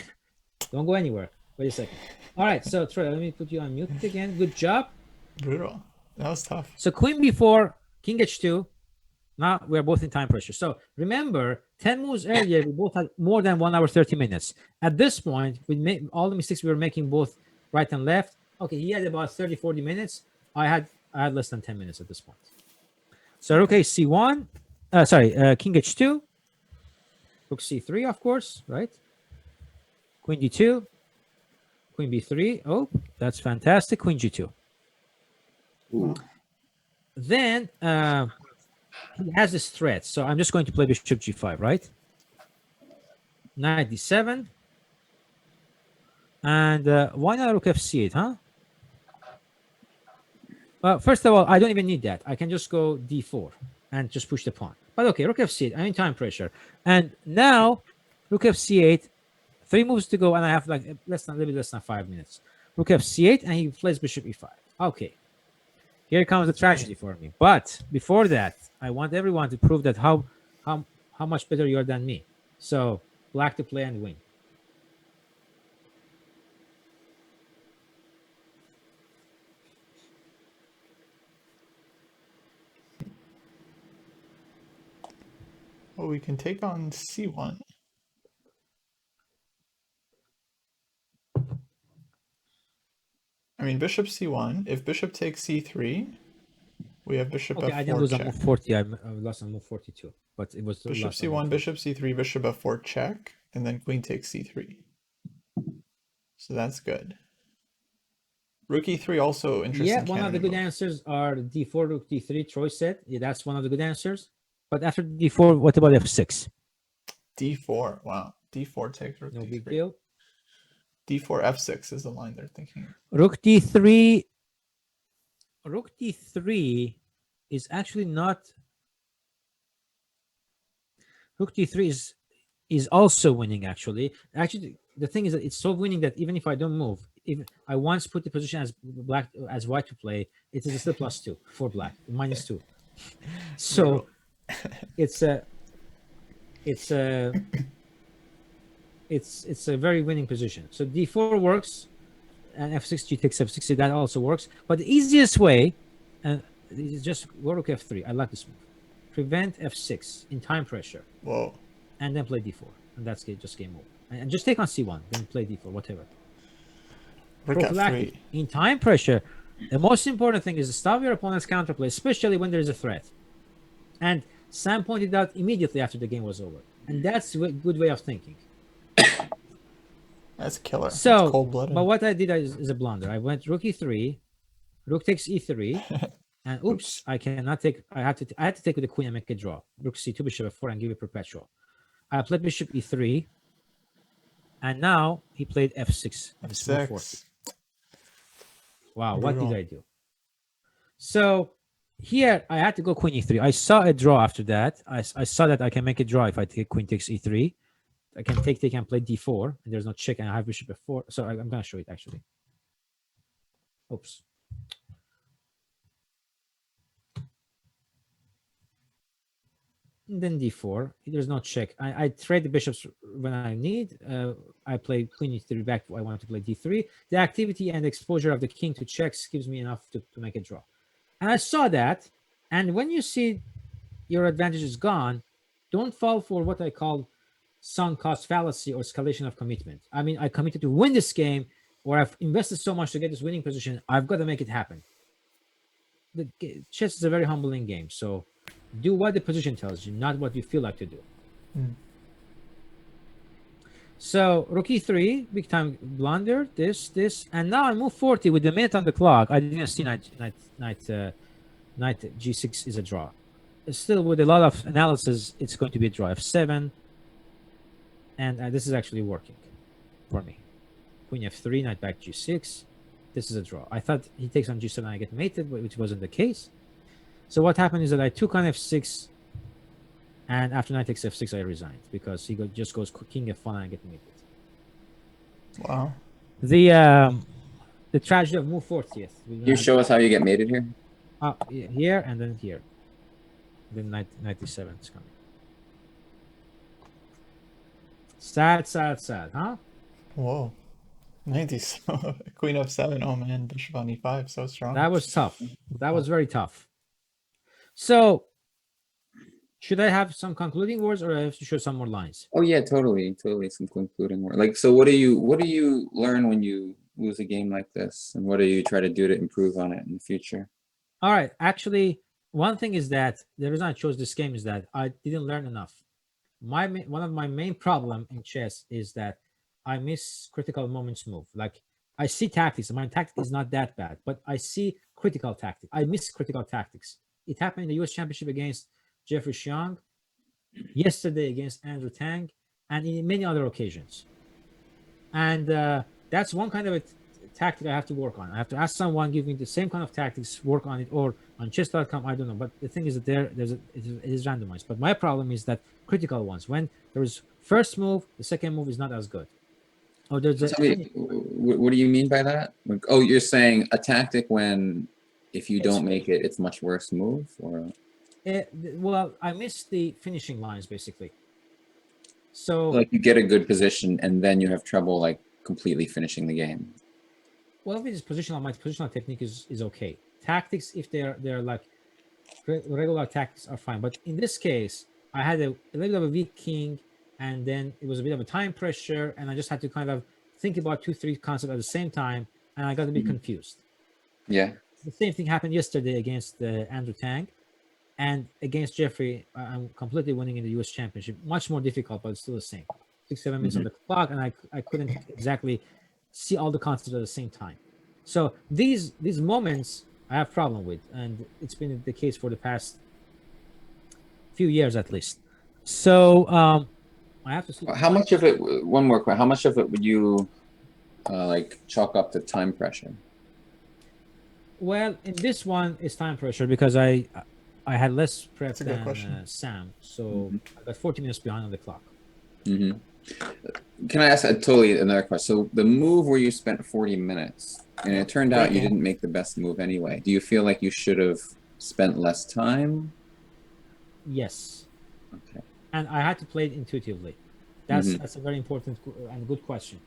Don't go anywhere. Wait a second. All right, so Troy, let me put you on mute again. Good job. Brutal. That was tough. So Queen b4, King h2. Now we're both in time pressure. So remember, 10 moves earlier, we both had more than 1 hour, 30 minutes. At this point, we made all the mistakes we were making both right and left. Okay, he had about 30, 40 minutes. I had less than 10 minutes at this point. So Rook c1, King h2, Rook c3, of course, right? Queen d2, Queen b3. Oh, that's fantastic. Queen g2. Ooh. Then he has this threat, so I'm just going to play bishop g5, right? Knight d7, and why not Rook f8, huh? Well, first of all, I don't even need that. I can just go d4 and just push the pawn. But okay, Rook f8. I'm in time pressure, and now Rook f8. 3 moves to go, and I have like a little bit less than 5 minutes. Rook f8, and he plays bishop e5. Okay, here comes the tragedy for me. But before that, I want everyone to prove that how much better you are than me. So black to play and win. Well, we can take on c1. I mean, bishop c1. If bishop takes c3, we have bishop Okay, f4 I didn't lose on check. move 40. I lost on move 42. But it was the Bishop last on move c1, 40. bishop c3, bishop f4 check, and then queen takes c3. So that's good. Rook e3 also interesting. Yeah, one of the candidate good move. answers are d4, Rook d3. Troy said, yeah, that's one of the good answers. But after d4, what about f6? d4. Wow. d4 takes rook No d3. big deal. d4 f6 is the line they're thinking. Rook d3. Rook d3 is actually not Rook d3 is also winning actually. Actually, the thing is that it's so winning that even if I don't move, if I once put the position as black as white to play, it is still +2 for black, -2. So it's a it's a very winning position. So d4 works, and f6 g takes f6, that also works. But the easiest way, is just go rook f3. I like this move. Prevent f6 in time pressure, Whoa. and then play d4, and that's just game over. And just take on c1, then play d4, whatever. Rook Prophylactic f3. in time pressure. The most important thing is to stop your opponent's counterplay, especially when there is a threat. And Sam pointed out immediately after the game was over, and that's a good way of thinking. That's killer. So, That's cold-blooded. but what I did is a blunder. I went rook e3, rook takes e3, and oops, I cannot take. I had to take with the queen and make a draw. Rook c2, bishop f4, and give it perpetual. I played bishop e3, and now he played f6. This move forward. f6. Wow, what Brutal. did I do? So here I had to go queen e3. I saw a draw after that. I saw that I can make a draw if I take queen takes e3. I can take and play d4, and there's no check, and I have bishop f4. So I'm going to show it actually. Oops. And then d4. There's no check. I trade the bishops when I need. I play queen e3 back. I want to play d3. The activity and exposure of the king to checks gives me enough to make a draw. And I saw that. And when you see your advantage is gone, don't fall for what I call sunk cost fallacy or escalation of commitment. I mean, I committed to win this game, or I've invested so much to get this winning position. I've got to make it happen. The chess is a very humbling game. So do what the position tells you, not what you feel like to do. So rook e3, big time blunder, this, and now I move 40 with the minute on the clock. I didn't see knight g6 is a draw. Still, with a lot of analysis, it's going to be a draw. f7, and this is actually working for me. Queen f3, knight back g6. This is a draw. I thought he takes on g7 and I get mated, which wasn't the case. So what happened is that I took on f6, and after knight takes f6, I resigned because he just goes king f1 and I get mated. Wow. The tragedy of move 40th. Can you show us how you get mated here? Here and then here. Then knight d7 is coming. Sad, huh? Whoa. 90. Queen f7. Oh man, bishop on e5, so strong. That was tough. That was very tough. So, should I have some concluding words, or I have to show some more lines? Oh yeah, totally. Some concluding word. Like, so what do you learn when you lose a game like this, and what do you try to do to improve on it in the future? All right. Actually, one thing is that the reason I chose this game is that I didn't learn enough. One of my main problem in chess is that I miss critical moments move. Like, I see tactics. My tactic is not that bad, but I see critical tactics. I miss critical tactics. It happened in the U.S. Championship against Jeffrey Xiang, yesterday against Andrew Tang, and in many other occasions. And that's one kind of a tactic I have to work on. I have to ask someone, give me the same kind of tactics, work on it, or on chess.com, I don't know. But the thing is that it is randomized. But my problem is that critical ones, when there is first move, the second move is not as good. Oh, there's what do you mean by that? Like, oh, you're saying a tactic when if you don't make it, it's much worse move, or? Well, I missed the finishing lines basically. So like you get a good position and then you have trouble like completely finishing the game. Well, if it is positional, my positional technique is okay. Tactics, if they're like regular tactics, are fine. But in this case, I had a little bit of a weak king, and then it was a bit of a time pressure, and I just had to kind of think about 2-3 concepts at the same time, and I got a bit confused. Yeah. The same thing happened yesterday against Andrew Tang, and against Jeffrey. I'm completely winning in the U.S. Championship. Much more difficult, but it's still the same. 6-7 minutes on the clock, and I couldn't exactly see all the concepts at the same time. So these moments I have problem with, and it's been the case for the past few years at least. So I have to see. How much of it? One more question. How much of it would you like chalk up to time pressure? Well, in this one, it's time pressure because I I had less prep That's a good than question. Sam, so Mhm. I got 40 minutes behind on the clock. Hmm. Can I ask a totally another question? So the move where you spent 40 minutes and it turned Great out you game. didn't make the best move anyway. Do you feel like you should have spent less time? Yes, Okay. and I had to play it intuitively. Mhm. That's a very important and good question,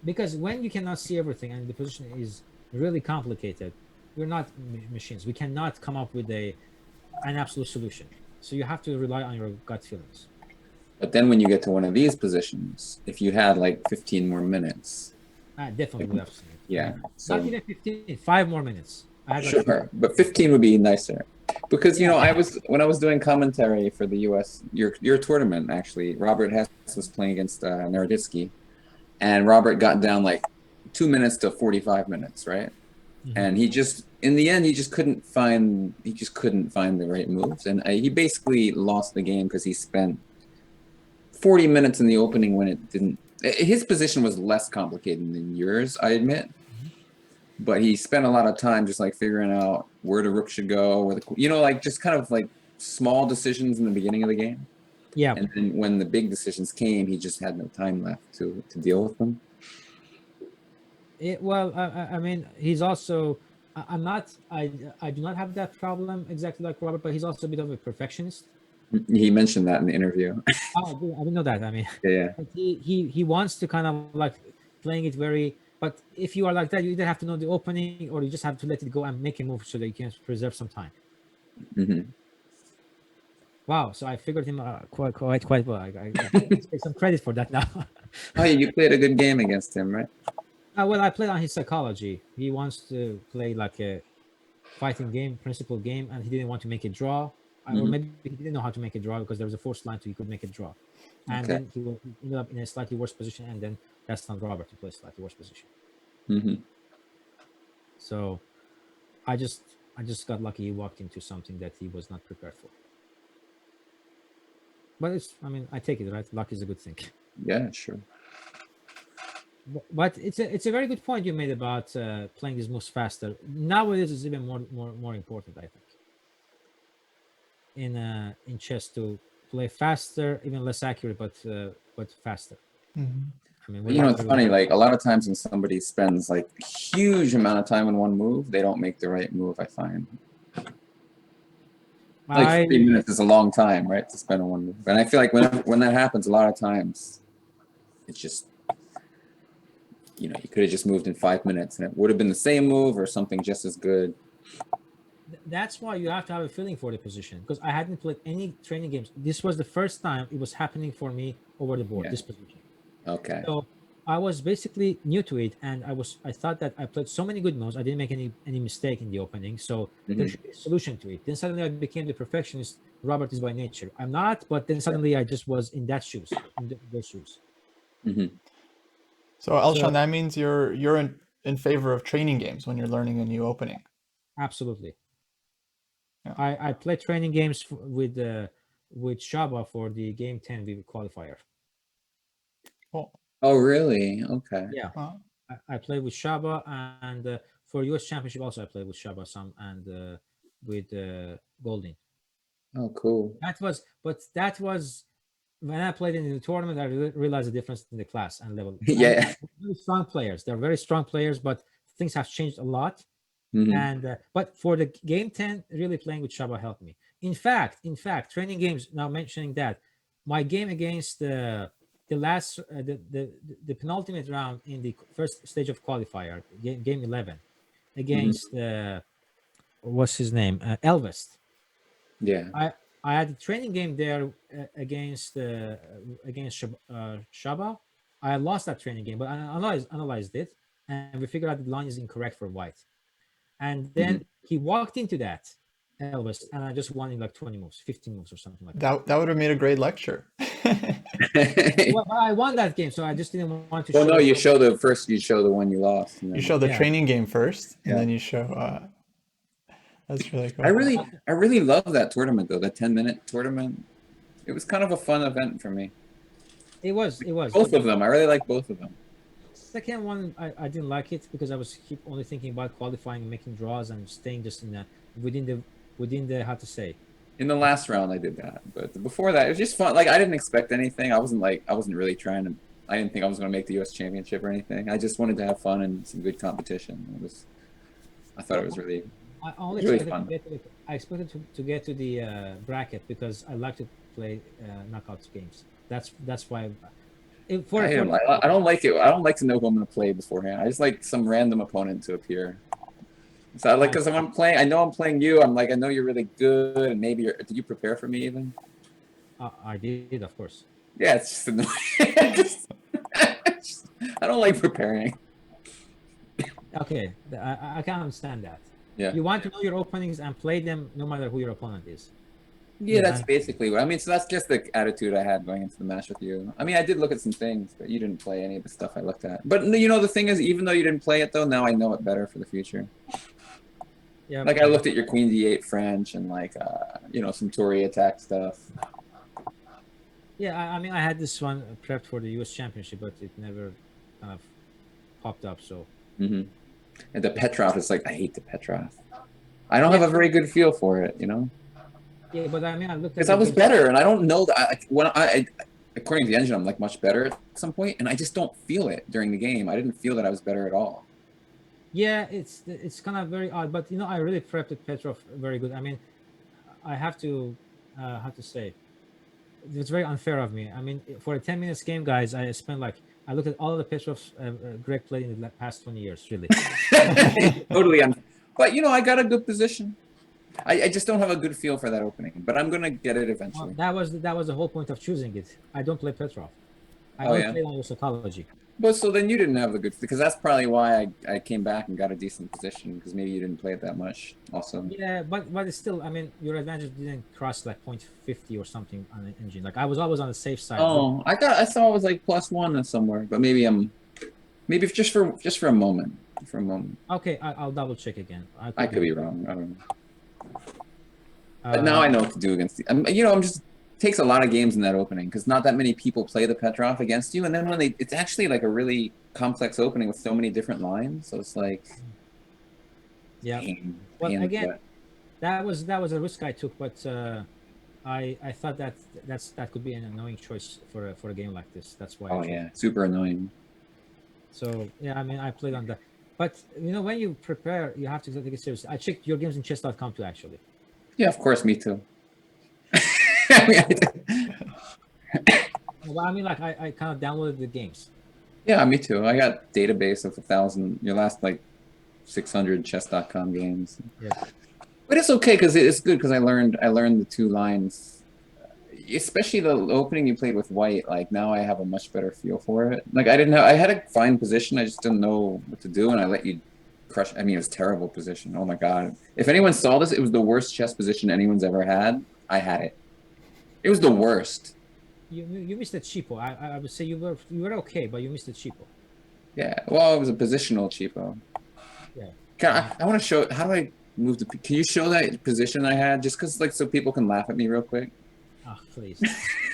because when you cannot see everything and the position is really complicated, we're not machines. We cannot come up with an absolute solution. So you have to rely on your gut feelings. But then when you get to one of these positions, if you had like 15 more minutes, I definitely would have seen it. yeah. Not So even 15, 5 more minutes. I had like sure, but 15 would be nicer. Because Yeah. I was when I was doing commentary for the US your tournament actually, Robert Hess was playing against Naroditsky, and Robert got down like 2 minutes to 45 minutes, right? And he just in the end he just couldn't find the right moves, and he basically lost the game because he spent 40 minutes in the opening when it didn't. His position was less complicated than yours, I admit, but he spent a lot of time just like figuring out where the rook should go, where like just kind of like small decisions in the beginning of the game. Yeah. And then when the big decisions came, he just had no time left to deal with them. Well, I mean, he's also. I'm not. I do not have that problem exactly like Robert, but he's also a bit of a perfectionist. He mentioned that in the interview. Oh, I didn't know that. I mean, Yeah. he wants to kind of like playing it very. But if you are like that, you either have to know the opening or you just have to let it go and make a move so that you can preserve some time. Hmm. Wow, so I figured him quite well. I take some credit for that now. Oh, you played a good game against him, right? Well, I played on his psychology. He wants to play like a fighting game, principle game, and he didn't want to make a draw. Or maybe he didn't know how to make a draw because there was a forced line so he could make a draw. And Okay. then he ended up in a slightly worse position, and then that's on Robert to play a slightly worse position. Hmm. So I just got lucky. He walked into something that he was not prepared for. But I take it, right? Luck is a good thing. Yeah, sure. But it's a very good point you made about playing these moves faster. Nowadays, it's even more important, I think. In chess to play faster, even less accurate, but faster. Mhm. I mean, It's funny. Like a lot of times when somebody spends like huge amount of time on one move, they don't make the right move. I find like 40 minutes is a long time, right, to spend on one move. And I feel like when that happens, a lot of times, it's just you could have just moved in 5 minutes and it would have been the same move or something just as good. That's why you have to have a feeling for the position, because I hadn't played any training games. This was the first time it was happening for me over the board. Yeah. This position. Okay. So I was basically new to it, and I thought that I played so many good moves. I didn't make any mistake in the opening, so there should be a solution to it. Then suddenly I became the perfectionist. Robert is by nature. I'm not, but then suddenly I just was in those shoes. Mm-hmm. So Elshan, that means you're in favor of training games when you're learning a new opening. Absolutely. Yeah. I play training games with Shaba for the Game 10 qualifier. Cool. Oh, really? Okay. Yeah. Wow. I play with Shaba, and for US Championship also I played with Shaba some, and with Goldin. Oh, cool. That was when I played in the tournament. I realized the difference in the class and level. Yeah. And very strong players. They're very strong players, but things have changed a lot. Mm-hmm. And but for the Game 10, really playing with Shaba helped me. In fact, training games. Now mentioning that, my game against the penultimate round in the first stage of qualifier, game 11, against what's his name, Elvis. Yeah. I had a training game there against Shaba. I lost that training game, but I analyzed it, and we figured out the line is incorrect for white. And then he walked into that, Elvis, and I just won in like 20 moves, 15 moves or something like that. That would have made a great lecture. Well, I won that game, so I just didn't want to show. Well, no, you show the one you lost. You show the training game first, and Yeah. then you show. That's really cool. I really love that tournament though. The 10-minute tournament. It was kind of a fun event for me. It was. Both of them. I really like both of them. Second one, I didn't like it because I was only thinking about qualifying and making draws and staying just within the within the, how to say. In the last round, I did that, but before that, it was just fun. Like I didn't expect anything. I wasn't really trying to. I didn't think I was going to make the U.S. Championship or anything. I just wanted to have fun and some good competition. I thought it was really. I only really expected fun. to get to I expected to get to the bracket because I like to play knockout games. That's why. I don't like it. I don't like to know who I'm going to play beforehand. I just like some random opponent to appear. So I like because when I'm playing, I know I'm playing you. I'm like, I know you're really good, and maybe did you prepare for me even? I did, of course. Yeah, it's just annoying. I don't like preparing. Okay, I can understand that. Yeah. You want to know your openings and play them no matter who your opponent is. Yeah, that's basically what I mean. So that's just the attitude I had going into the match with you. I mean, I did look at some things, but you didn't play any of the stuff I looked at. But you know, the thing is, even though you didn't play it, though, now I know it better for the future. Yeah. Like I looked at your Queen D8 French and like, you know, some Tory attack stuff. Yeah, I mean, I had this one prepped for the U.S. Championship, but it never kind of popped up. So. Mm-hmm. And the Petrov is like, I hate the Petrov. I don't have a very good feel for it, you know. Yeah, but I mean, I looked at because I was better, and I don't know that. According to the engine, I'm like much better at some point, and I just don't feel it during the game. I didn't feel that I was better at all. Yeah, it's kind of very odd, but you know, I really prepped Petrov very good. I mean, I have to say, it's very unfair of me. I mean, for a 10 minutes game, guys, I spent like I looked at all of the Petrovs Greg played in the past 20 years, really. Totally, but you know, I got a good position. I just don't have a good feel for that opening, but I'm gonna get it eventually. Well, that was the whole point of choosing it. I don't play Petrov. I only play on your psychology. But so then you didn't have the good, because that's probably why I came back and got a decent position, because maybe you didn't play it that much also. Yeah, but it's still, I mean, your advantage didn't cross like 0.50 or something on the engine. Like I was always on the safe side. Oh, I saw it was like +1 somewhere, but maybe just for a moment. For a moment. Okay, I'll double check again. I could be wrong. I don't know. But now I know what to do against you. You know, takes a lot of games in that opening because not that many people play the Petrov against you, and then when it's actually like a really complex opening with so many different lines, so it's like, yeah. Pain again, that was a risk I took, but I thought that could be an annoying choice for a game like this. That's why. Oh yeah, super annoying. So yeah, I mean, I played on that, but you know, when you prepare, you have to take it seriously. I checked your games in chess.com too, actually. Yeah, of course, me too. Well, I mean, like I kind of downloaded the games. Yeah, me too. I got database of 1,000. Your last like 600 chess.com games. Yeah. But it's okay because it's good because I learned the two lines, especially the opening you played with white. Like now I have a much better feel for it. Like I had a fine position. I just didn't know what to do, and I let you crush. I mean, it was a terrible position. Oh my god! If anyone saw this, it was the worst chess position anyone's ever had. I had it. It was the worst. You missed the cheapo. I would say you were okay, but you missed the cheapo. Yeah, well, it was a positional cheapo. Yeah. I want to show. How do I move the? Can you show that position I had just because like so people can laugh at me real quick? Oh, please.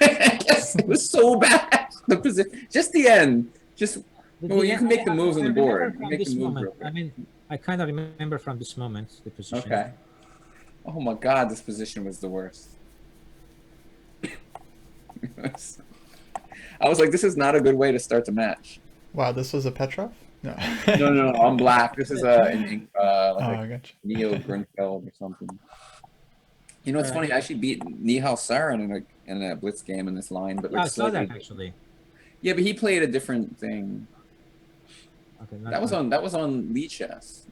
Yes, it was so bad. The position, just the end. Just well, you can make the moves on the board. Make the moves real quick. I mean, I kind of remember from this moment the position. Okay. Oh my god, this position was the worst. I was like, this is not a good way to start the match. Wow, this was a Petrov? No. No, I'm black. This is like gotcha. Neo Grunfeld or something. You know, it's funny. I actually beat Nihal Sarin in a blitz game in this line, but I saw that actually. Yeah, but he played a different thing. Okay, that was on Lee Chess.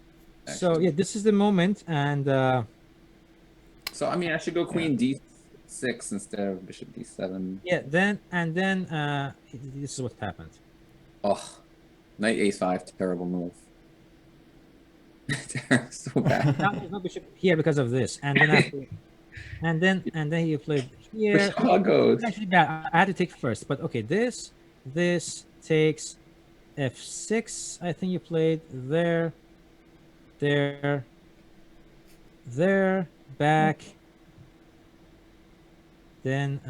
Actually. So yeah, this is the moment, and so I mean, I should go Queen D6 instead of Bishop D7. Yeah, then this is what happened. Oh, Knight A5, terrible move. So bad. There's no bishop here because of this, and then after, and then you played here. Goes. Actually bad. I had to take first, but okay. This takes F6. I think you played there, back. Then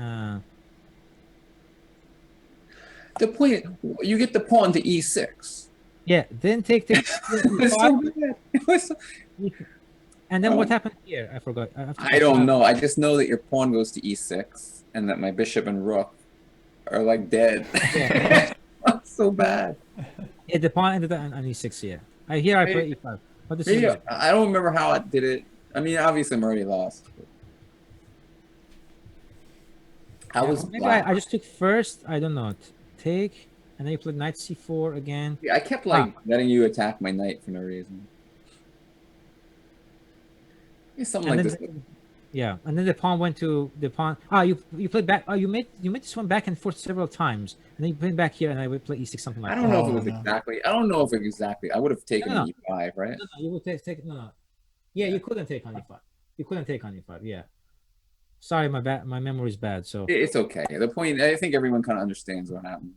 the point you get the pawn to E6. Yeah, then take the And then what Oh. happened here? I forgot. I don't know. I just know that your pawn goes to e6, and that my bishop and rook are like dead. Yeah. That's so bad. Yeah, the pawn ended on e6 here. Here I play e5. But this Maybe is I don't remember how I did it. I mean, obviously I'm already lost. I was maybe black. I just took first. I don't know. Take, and then you played knight c4 again. I kept like letting you attack my knight for no reason. Maybe something And like then this. Yeah, and then the pawn went to the pawn. You played back. You made this one back and forth several times, and then you played back here, and I would play e6, something like I that. don't know if it Oh, was no. exactly. I don't know if it exactly. I would have taken No, an e5, right? No, you would take no. Yeah, you couldn't take on e5. You couldn't take on e5. Yeah. Sorry, my memory is bad. So It's okay. The point, I think everyone kind of understands what happened.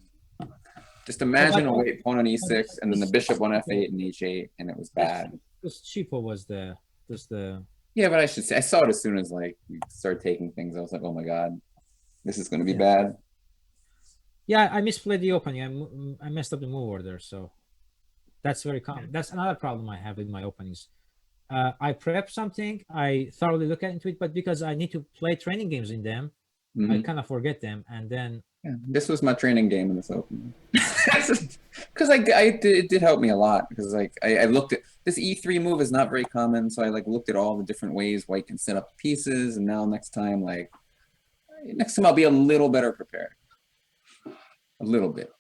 Just imagine a white pawn on e6, and then the bishop on f8 and h8, and it was bad. This cheapo was the Yeah, but I should say I saw it as soon as like we started taking things. I was like, oh my god, this is going to be bad. Yeah, I misplayed the opening. I messed up the move order, so that's very common. That's another problem I have with my openings. I prep something, I thoroughly look into it, but because I need to play training games in them, I kind of forget them, and then this was my training game in this opening. Because it did help me a lot, because like I looked at this e3 move is not very common, so I like looked at all the different ways white can set up pieces, and now next time I'll be a little better prepared, a little bit.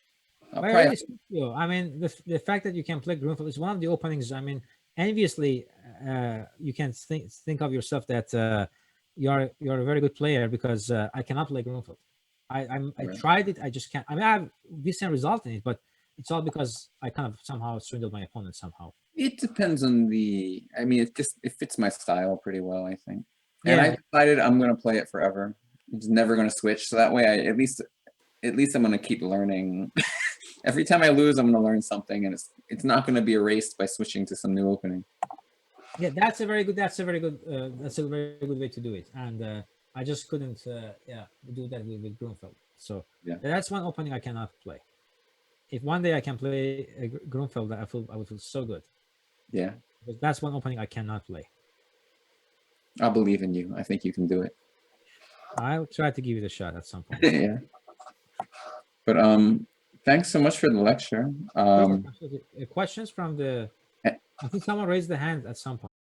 I mean, the fact that you can play Grunfeld is one of the openings. I mean, enviously, you can think of yourself that you're a very good player, because I cannot play Grunfeld. I tried it. I just can't. I mean, I have decent result in it, but it's all because I kind of somehow swindled my opponent somehow. It depends on I mean, it fits my style pretty well, I think. And I decided I'm going to play it forever. I'm just never going to switch. So that way, at least I'm going to keep learning. Every time I lose, I'm going to learn something, and it's not going to be erased by switching to some new opening. Yeah, that's a very good way to do it. And I just couldn't do that with Grunfeld. So that's one opening I cannot play. If one day I can play Grunfeld, I would feel so good. Yeah. But that's one opening I cannot play. I believe in you. I think you can do it. I'll try to give it a shot at some point. Yeah. But thanks so much for the lecture. Questions from I think someone raised the hand at some point.